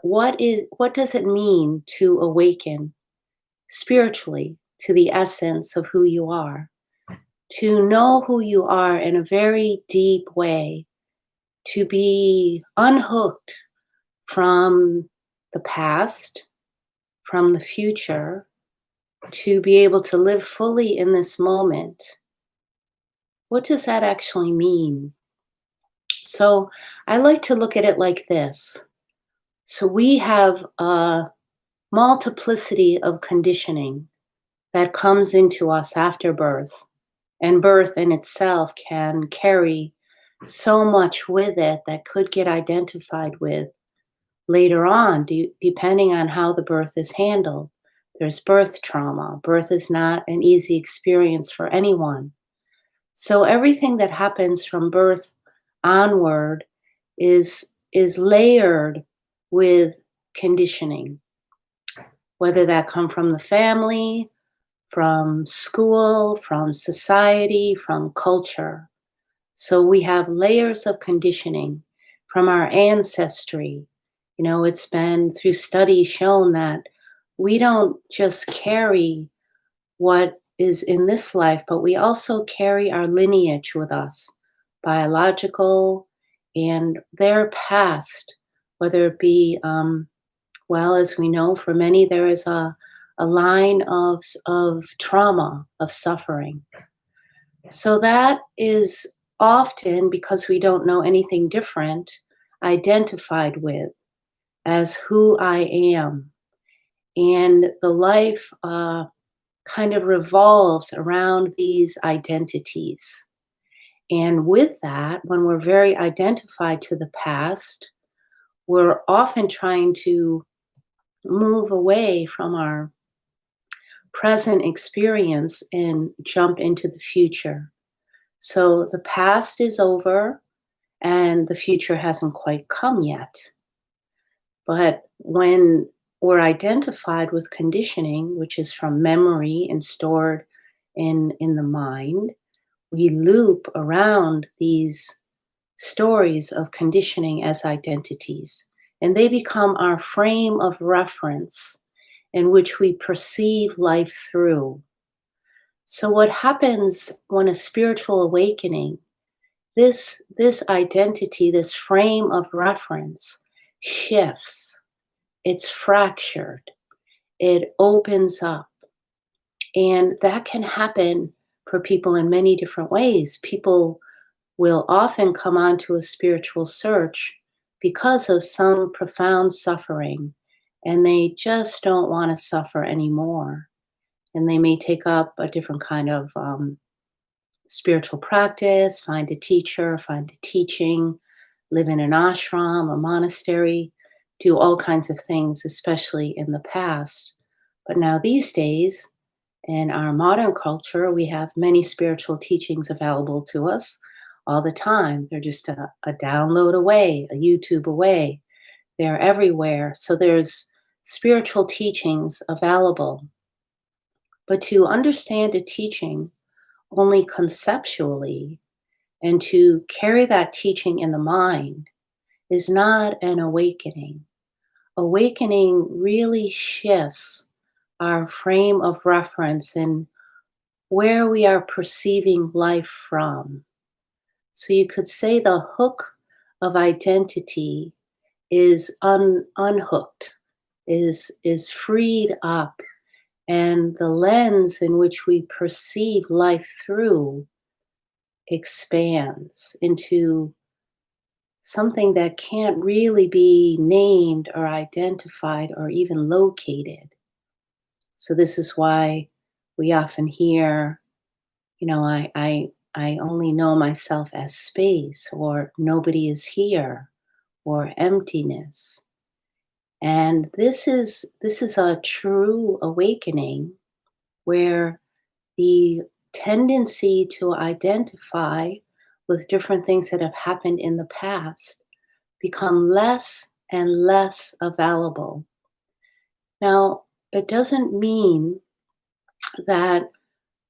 what does it mean to awaken spiritually to the essence of who you are? To know who you are in a very deep way, to be unhooked from the past, from the future, to be able to live fully in this moment. What does that actually mean? So I like to look at it like this. So we have a multiplicity of conditioning that comes into us after birth. And birth in itself can carry so much with it that could get identified with later on, depending on how the birth is handled. There's birth trauma. Birth is not an easy experience for anyone. So everything that happens from birth onward is layered with conditioning, whether that come from the family, from school, from society, from culture. So we have layers of conditioning from our ancestry. You know, it's been through studies shown that we don't just carry what is in this life, but we also carry our lineage with us, biological and their past, whether it be, well, as we know, for many, there is a line of trauma, of suffering. So that is often, because we don't know anything different, identified with as who I am. And the life kind of revolves around these identities. And with that, when we're very identified to the past, we're often trying to move away from our present experience and jump into the future. So the past is over and the future hasn't quite come yet. But when we're identified with conditioning, which is from memory and stored in the mind, we loop around these stories of conditioning as identities. And they become our frame of reference in which we perceive life through. So what happens when a spiritual awakening, this identity, this frame of reference shifts, it's fractured, it opens up. And that can happen for people in many different ways. People will often come onto a spiritual search because of some profound suffering, and they just don't want to suffer anymore. And they may take up a different kind of spiritual practice, find a teacher, find a teaching, live in an ashram, a monastery, do all kinds of things, especially in the past. But now, these days, in our modern culture, we have many spiritual teachings available to us all the time. They're just a download away, a YouTube away. They're everywhere. So there's spiritual teachings available. But to understand a teaching only conceptually and to carry that teaching in the mind is not an awakening. Awakening really shifts our frame of reference and where we are perceiving life from. So you could say the hook of identity is unhooked, is freed up, and the lens in which we perceive life through expands into something that can't really be named or identified or even located. So this is why we often hear, you know, I only know myself as space, or nobody is here, or emptiness. And this is a true awakening where the tendency to identify with different things that have happened in the past become less and less available. Now, it doesn't mean that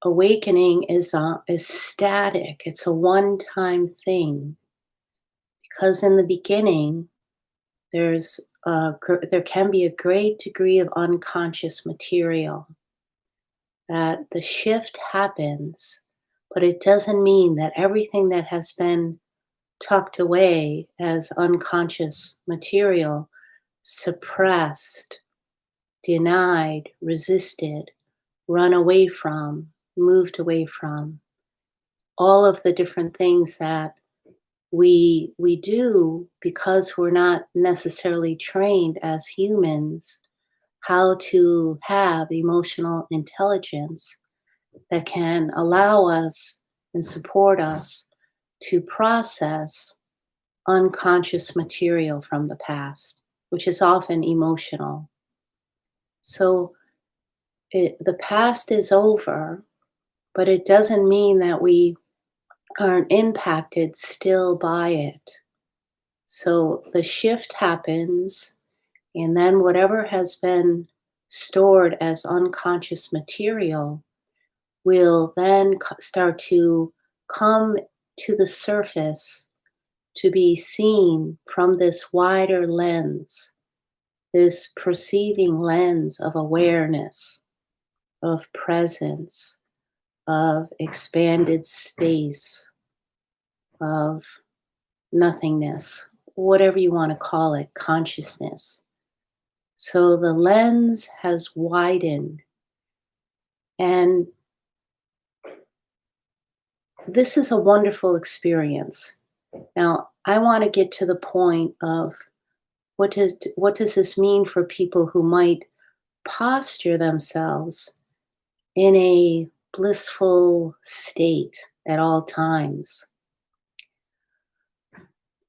awakening is static. It's a one-time thing, because in the beginning, there's there can be a great degree of unconscious material that the shift happens, but it doesn't mean that everything that has been tucked away as unconscious material, suppressed, denied, resisted, run away from, moved away from, all of the different things that we do because we're not necessarily trained as humans how to have emotional intelligence that can allow us and support us to process unconscious material from the past, which is often emotional. So the past is over, but it doesn't mean that we aren't impacted still by it. So the shift happens, and then whatever has been stored as unconscious material will then start to come to the surface to be seen from this wider lens, this perceiving lens of awareness, of presence, of expanded space, of nothingness, whatever you want to call it, consciousness. So the lens has widened, and this is a wonderful experience. Now, I want to get to the point of what does this mean for people who might posture themselves in a blissful state at all times.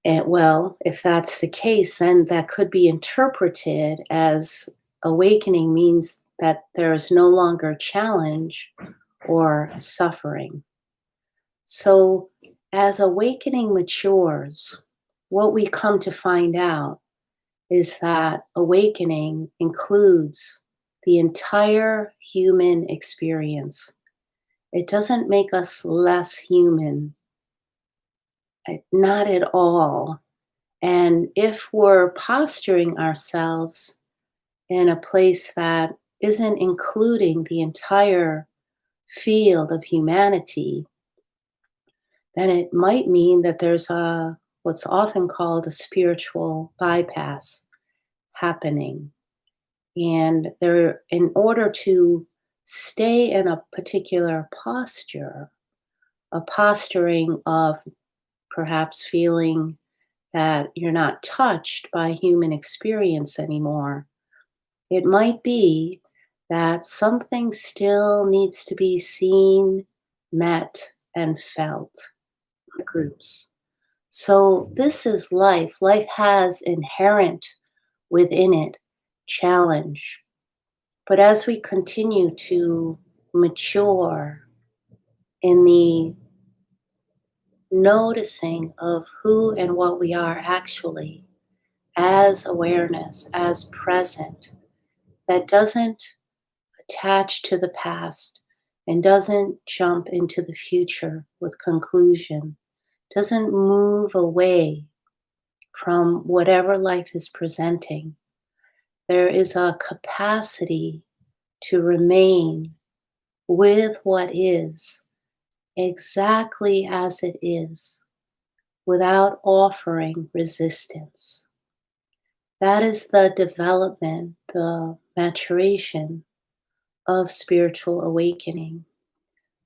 And well, if that's the case, then that could be interpreted as awakening means that there is no longer challenge or suffering. So, as awakening matures, what we come to find out is that awakening includes the entire human experience. It doesn't make us less human, not at all. And if we're posturing ourselves in a place that isn't including the entire field of humanity, then it might mean that there's a what's often called a spiritual bypass happening. And there, in order to stay in a particular posture, a posturing of perhaps feeling that you're not touched by human experience anymore, it might be that something still needs to be seen, met, and felt in groups. So, this is life. Life has inherent within it challenge. But as we continue to mature in the noticing of who and what we are actually as awareness, as present, that doesn't attach to the past and doesn't jump into the future with conclusion, doesn't move away from whatever life is presenting. There is a capacity to remain with what is exactly as it is without offering resistance. That is the development, the maturation of spiritual awakening.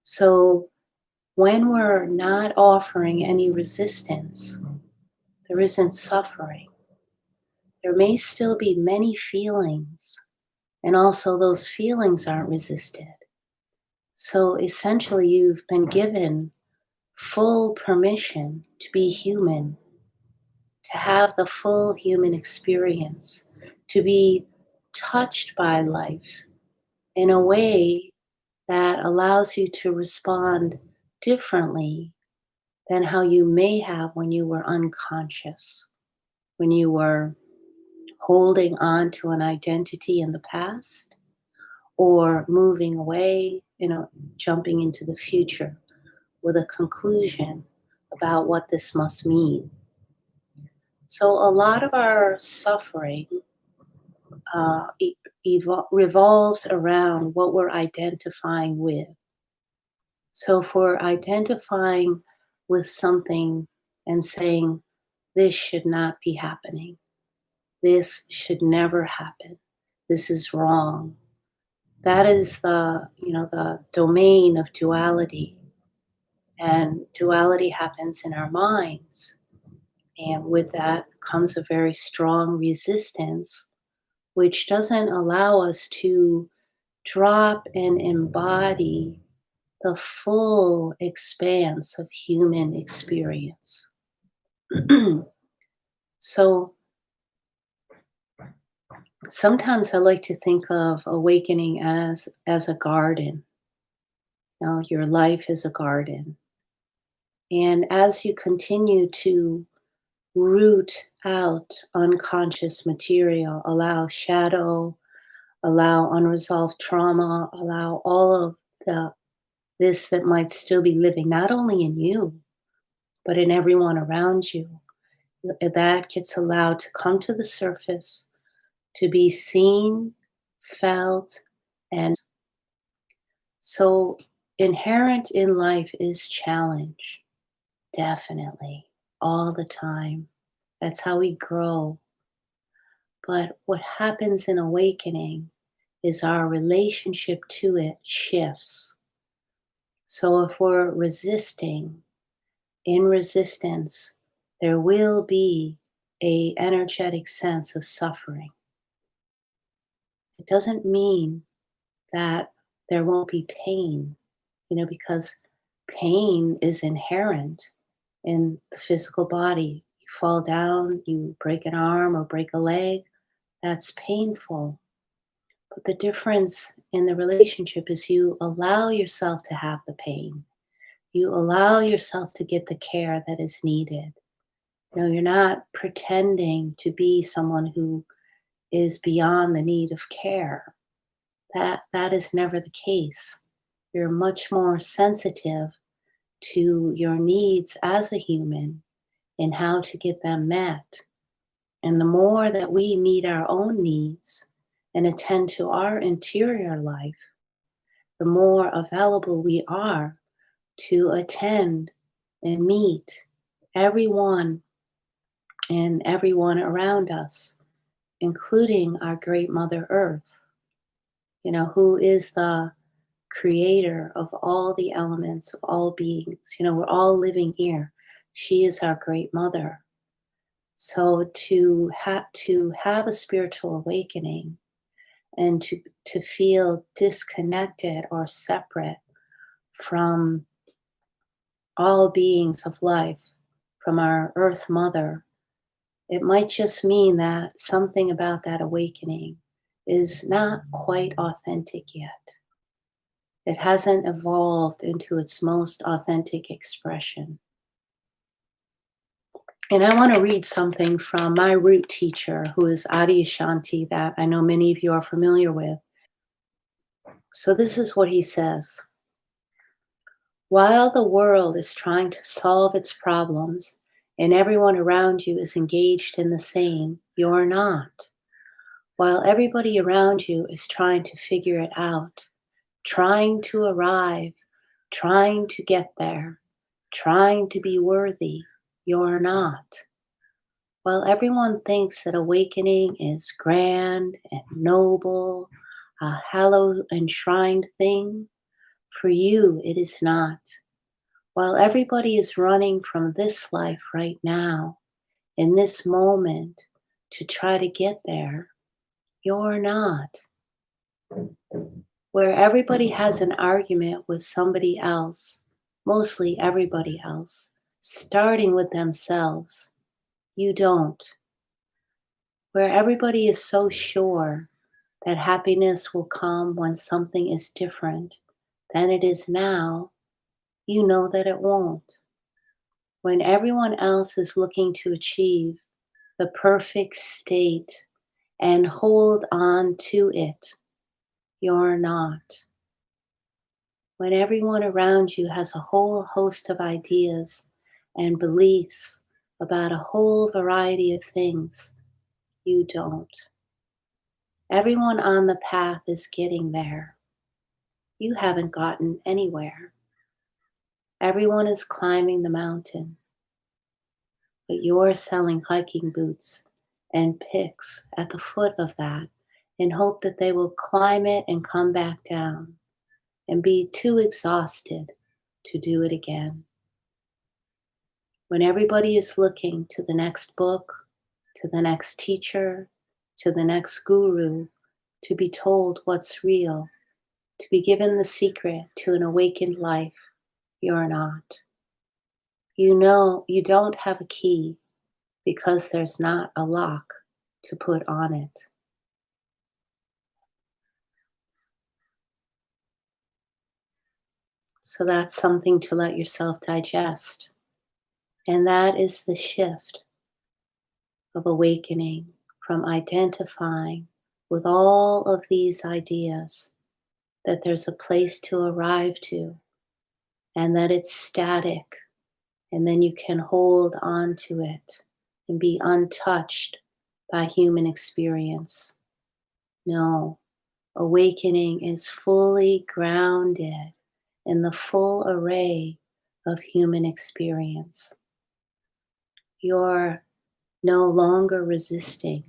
So when we're not offering any resistance, there isn't suffering. There may still be many feelings, and also those feelings aren't resisted. So essentially, you've been given full permission to be human, to have the full human experience, to be touched by life in a way that allows you to respond differently than how you may have when you were unconscious, when you were holding on to an identity in the past or moving away, jumping into the future with a conclusion about what this must mean. So, a lot of our suffering revolves around what we're identifying with. So if we're identifying with something and saying, this should not be happening, this should never happen, this is wrong, that is the domain of duality. And duality happens in our minds. And with that comes a very strong resistance, which doesn't allow us to drop and embody the full expanse of human experience. So sometimes I like to think of awakening as a garden. Your life is a garden. And as you continue to root out unconscious material, allow shadow, allow unresolved trauma, allow all of the this that might still be living not only in you, but in everyone around you. That gets allowed to come to the surface, to be seen, felt, and so inherent in life is challenge, definitely, all the time. That's how we grow. But what happens in awakening is our relationship to it shifts. So if we're resisting, in resistance, there will be a energetic sense of suffering. It doesn't mean that there won't be pain, because pain is inherent in the physical body. You fall down, you break an arm or break a leg, that's painful. But the difference in the relationship is you allow yourself to have the pain. You allow yourself to get the care that is needed. You're not pretending to be someone who is beyond the need of care. That is never the case. You're much more sensitive to your needs as a human and how to get them met. And the more that we meet our own needs and attend to our interior life, the more available we are to attend and meet everyone and everyone around us, including our great Mother Earth, who is the creator of all the elements of all beings. We're all living here. She is our great mother. So to have a spiritual awakening and to feel disconnected or separate from all beings of life, from our earth mother, it might just mean that something about that awakening is not quite authentic yet. It hasn't evolved into its most authentic expression. And I want to read something from my root teacher, who is Adyashanti, that I know many of you are familiar with. So this is what he says. While the world is trying to solve its problems and everyone around you is engaged in the same, you're not. While everybody around you is trying to figure it out, trying to arrive, trying to get there, trying to be worthy, you're not. While everyone thinks that awakening is grand and noble, a hallowed, enshrined thing, for you it is not. While everybody is running from this life right now, in this moment, to try to get there, you're not. Where everybody has an argument with somebody else, mostly everybody else, starting with themselves, you don't. Where everybody is so sure that happiness will come when something is different than it is now, you know that it won't. When everyone else is looking to achieve the perfect state and hold on to it, you're not. When everyone around you has a whole host of ideas and beliefs about a whole variety of things, you don't. Everyone on the path is getting there. You haven't gotten anywhere. Everyone is climbing the mountain, but you're selling hiking boots and picks at the foot of that in hope that they will climb it and come back down and be too exhausted to do it again. When everybody is looking to the next book, to the next teacher, to the next guru, to be told what's real, to be given the secret to an awakened life, you're not. You know you don't have a key because there's not a lock to put on it. So that's something to let yourself digest. And that is the shift of awakening from identifying with all of these ideas that there's a place to arrive to and that it's static, and then you can hold on to it and be untouched by human experience. No, awakening is fully grounded in the full array of human experience. You're no longer resisting.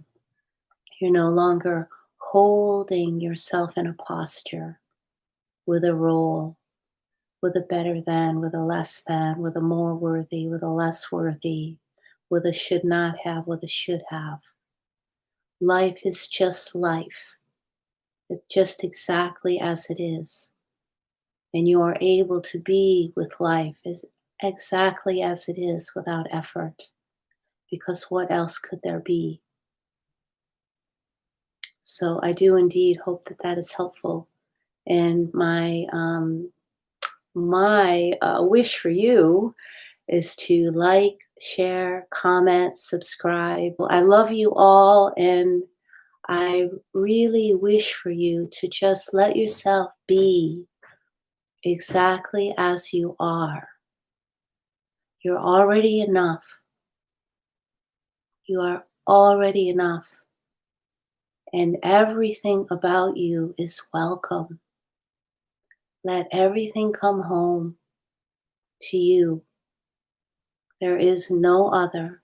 You're no longer holding yourself in a posture with a role, with a better than, with a less than, with a more worthy, with a less worthy, with a should not have, with a should have. Life is just life. It's just exactly as it is. And you are able to be with life as exactly as it is without effort. Because what else could there be? So I do indeed hope that that is helpful. And my wish for you is to like, share, comment, subscribe. I love you all, and I really wish for you to just let yourself be exactly as you are. You're already enough. You are already enough. And everything about you is welcome. Let everything come home to you. There is no other.